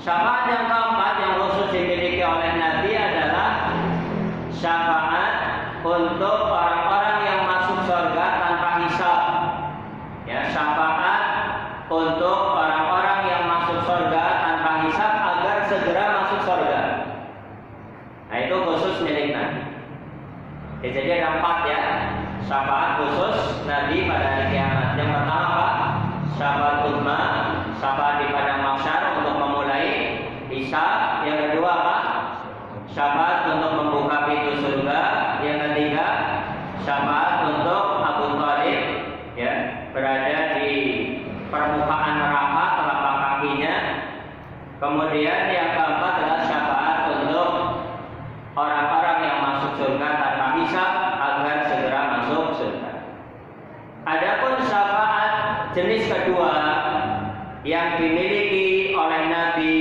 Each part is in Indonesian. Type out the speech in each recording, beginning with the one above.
Syafaat yang keempat yang khusus dimiliki oleh Nabi adalah syafaat untuk orang-orang yang masuk surga tanpa hisab. Ya, syafaat untuk orang-orang yang masuk surga tanpa hisab agar segera masuk surga. Nah, itu khusus milik Nabi. Ya, jadi ada 4 ya syafaat khusus Nabi pada hari kiamat. Yang pertama apa? Syafaat uzma, syafaat di padang mahsyar untuk memulai hisab. Yang kedua apa? Syafaat untuk membuka pintu surga. Yang ketiga, syafaat untuk Abu Thalib ya, berada di permukaan neraka telapak kakinya. Kemudian yang keempat adalah syafaat untuk orang-orang yang masuk surga tanpa hisab agar segera masuk surga. Adapun syafaat jenis kedua yang dimiliki oleh Nabi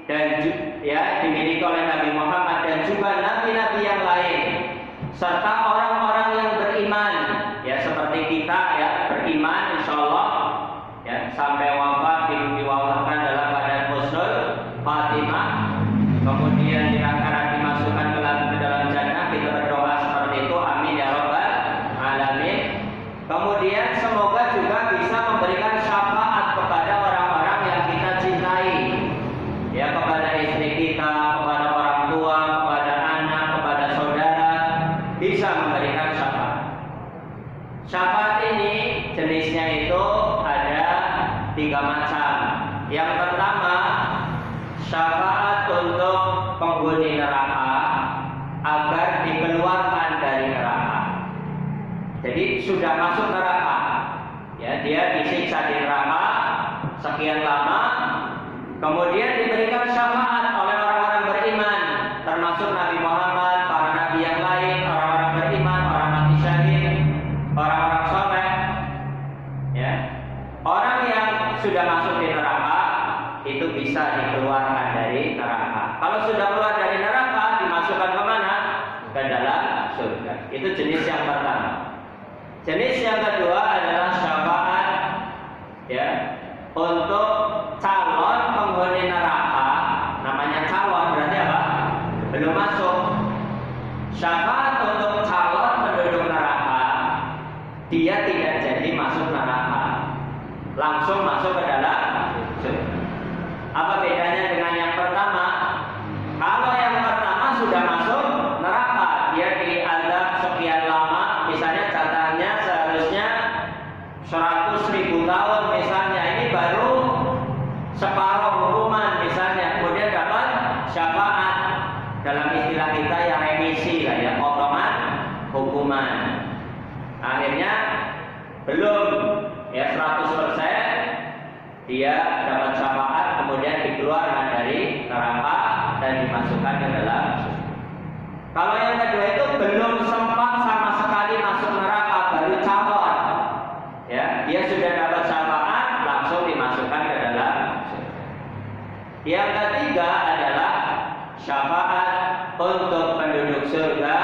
dan ya dimiliki oleh Nabi Muhammad dan juga nabi-nabi yang lain serta orang-orang yang beriman ya seperti kita ya beriman insyaallah ya sampai wafat diwafatkan dalam keadaan husnul Fatimah, kemudian di akhirat dimasukkan ke dalam jannah. Kita berdoa seperti itu, amin ya rabbal alamin. Kemudian semoga juga bisa memberikan syafaat kepada orang-orang yang kita cintai ya, kepada istri kita, kepada orang tua, kepada anak, kepada saudara, bisa memberikan syafaat. Syafaat ini jenisnya itu ada 3 macam. Yang pertama, syafaat untuk penghuni neraka agar dikeluarkan dari neraka. Jadi sudah masuk neraka, ya dia disiksa di neraka sekian lama, kemudian diberikan syafaat oleh orang-orang beriman, termasuk Nabi Muhammad, para nabi yang lain, orang-orang beriman, orang mati syahid, orang-orang soleh. Ya, orang yang sudah masuk di neraka itu bisa dikeluarkan dari neraka. Kalau sudah keluar dari neraka, dimasukkan ke mana? Ke dalam surga. Itu jenis yang pertama. Jenis yang kedua adalah syafaat ya untuk calon penghuni neraka. Namanya calon berarti apa? Belum masuk. Syafaat untuk calon penduduk neraka, dia tidak jadi masuk neraka, langsung masuk ke dalam surga. Apa bedanya dengan yang pertama? Kalau yang pertama sudah masuk neraka, dia diazab sekian lama, misalnya catanya seharusnya 100.000 tahun misalnya, ini baru separuh hukuman misalnya, kemudian dapat syafaat, dalam istilah kita ya remisi lah ya, potongan hukuman. Akhirnya belum ya 100% dia dapat syafaat, kemudian dikeluarkan dari neraka dan dimasukkan ke dalam surga. Kalau yang kedua itu belum sempat sama sekali masuk neraka, baru calon, ya dia sudah dapat syafaat, langsung dimasukkan ke dalam surga. Yang ketiga adalah syafaat untuk penduduk surga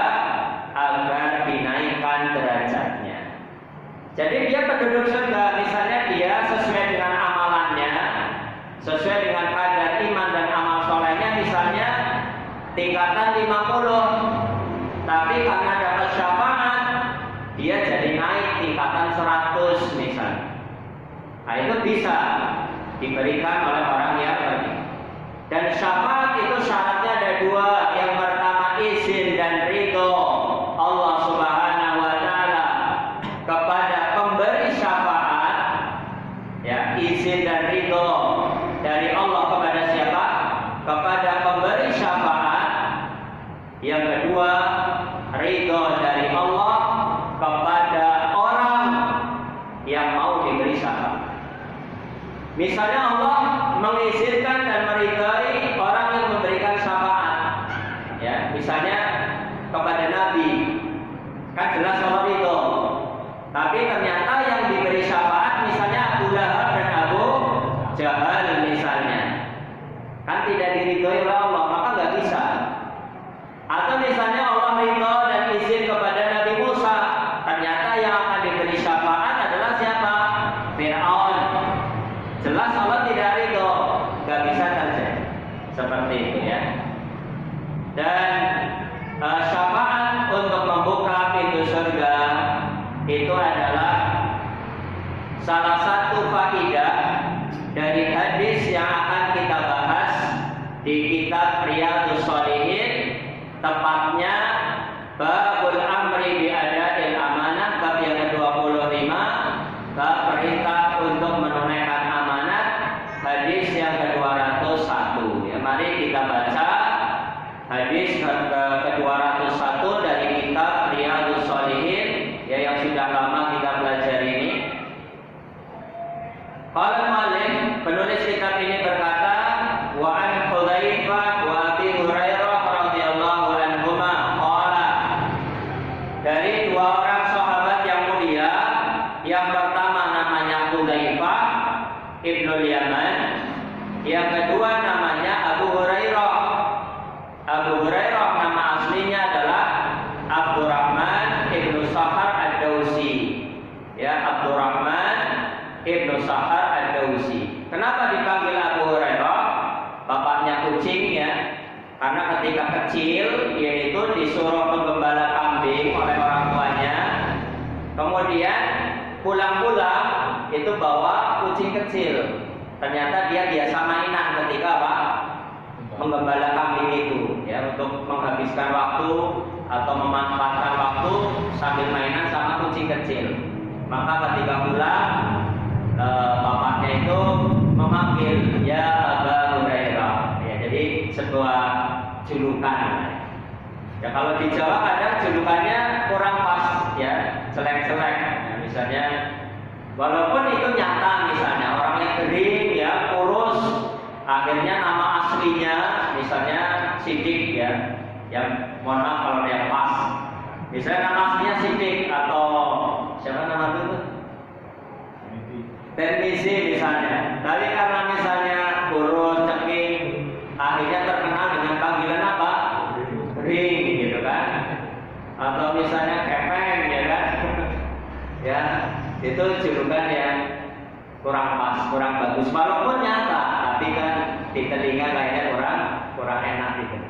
agar dinaikkan derajatnya. Jadi dia penduduk surga, misalnya dia sesuai dengan amalannya, sesuai dengan kadar iman dan amal solehnya, misalnya tingkatan 50, tapi karena dapat syafaat dia jadi naik tingkatan 100 misalnya. Nah itu bisa diberikan oleh orang yang beriman. Dan syafaat itu syaratnya ada 2. Yang pertama izin dan ridho Allah Subhanahu wa taala kepada pemberi syafaat. Ya, izin dan ridho dari Allah kepada siapa? Kepada pemberi syafaat. Yang kedua, ridho dari Allah kepada orang yang mau diberi syafaat. Misalnya Allah mengizinkan dan meridhai orang yang memberikan syafaat. Ya, misalnya kepada Nabi, kan jelas Allah ridho. Tapi ternyata yang diberi syafaat misalnya Abu Lahab dan Abu Jahal misalnya, kan tidak diridhoi oleh Allah, maka nggak bisa. Atau misalnya Allah ridho dan izin kepada Nabi Musa, ternyata yang akan diberi syafaat adalah siapa? Fir'aun. Jelas Allah tidak ridho, nggak bisa terjadi. seperti itu ya. Dan syafaat untuk membuka pintu surga itu adalah salah satu faedah dari hadis yang akan kita bahas di kitab Riyadhus Shalihin, tepatnya Babul Amri bi Ada'il Amanah, bab yang ke-25, bab perintah untuk menunaikan amanat, hadis yang ke-201. Ya, mari kita baca hadis ke-201 dari kitab Riyadhus Shalihin ya, yang sudah lama kita pelajari ini. Qala al-muallif, penulis kitab ini berkata, wa an Hudzaifah wa Abi Hurairah radhiyallahu anhuma qala, dari dua orang sahabat yang mulia, yang pertama namanya Hudzaifah Ibnul Yaman, yang kedua namanya Abu Hurairah. Abu Hurairah nama aslinya adalah Abdurrahman Ibnu Sakhar Ad-Dausi. Ya, Abdurrahman Ibnu Sakhar Ad-Dausi. Kenapa dipanggil Abu Hurairah? Bapaknya kucing ya. Karena ketika kecil yaitu disuruh menggembala kambing oleh orang tuanya. Kemudian pulang-pulang itu bawa kucing kecil. Ternyata dia biasa mainan ketika apa? Menggembala kambing itu ya, untuk menghabiskan waktu atau memanfaatkan waktu sambil mainan sama kucing kecil. Maka ketika pulang bapaknya itu memanggil ya Abu Hurairah ya, jadi sebuah julukan ya. Kalau di Jawa kadang julukannya kurang pas ya, celek-celek ya, misalnya walaupun itu nyata, misalnya orangnya kering ya, kurus, akhirnya nama aslinya misalnya Sidik ya, yang mohon maaf kalau yang pas, misalnya nama aslinya Sidik atau siapa nama itu? Termisi misalnya. Tapi karena misalnya kurus, ceking, akhirnya terkenal dengan panggilan apa? Ring gitu kan? Atau misalnya kepeng ya kan? Ya, itu julukan yang kurang pas, kurang bagus. Walaupun nyata, tapi kan di telinga kayaknya kurang enak gitu.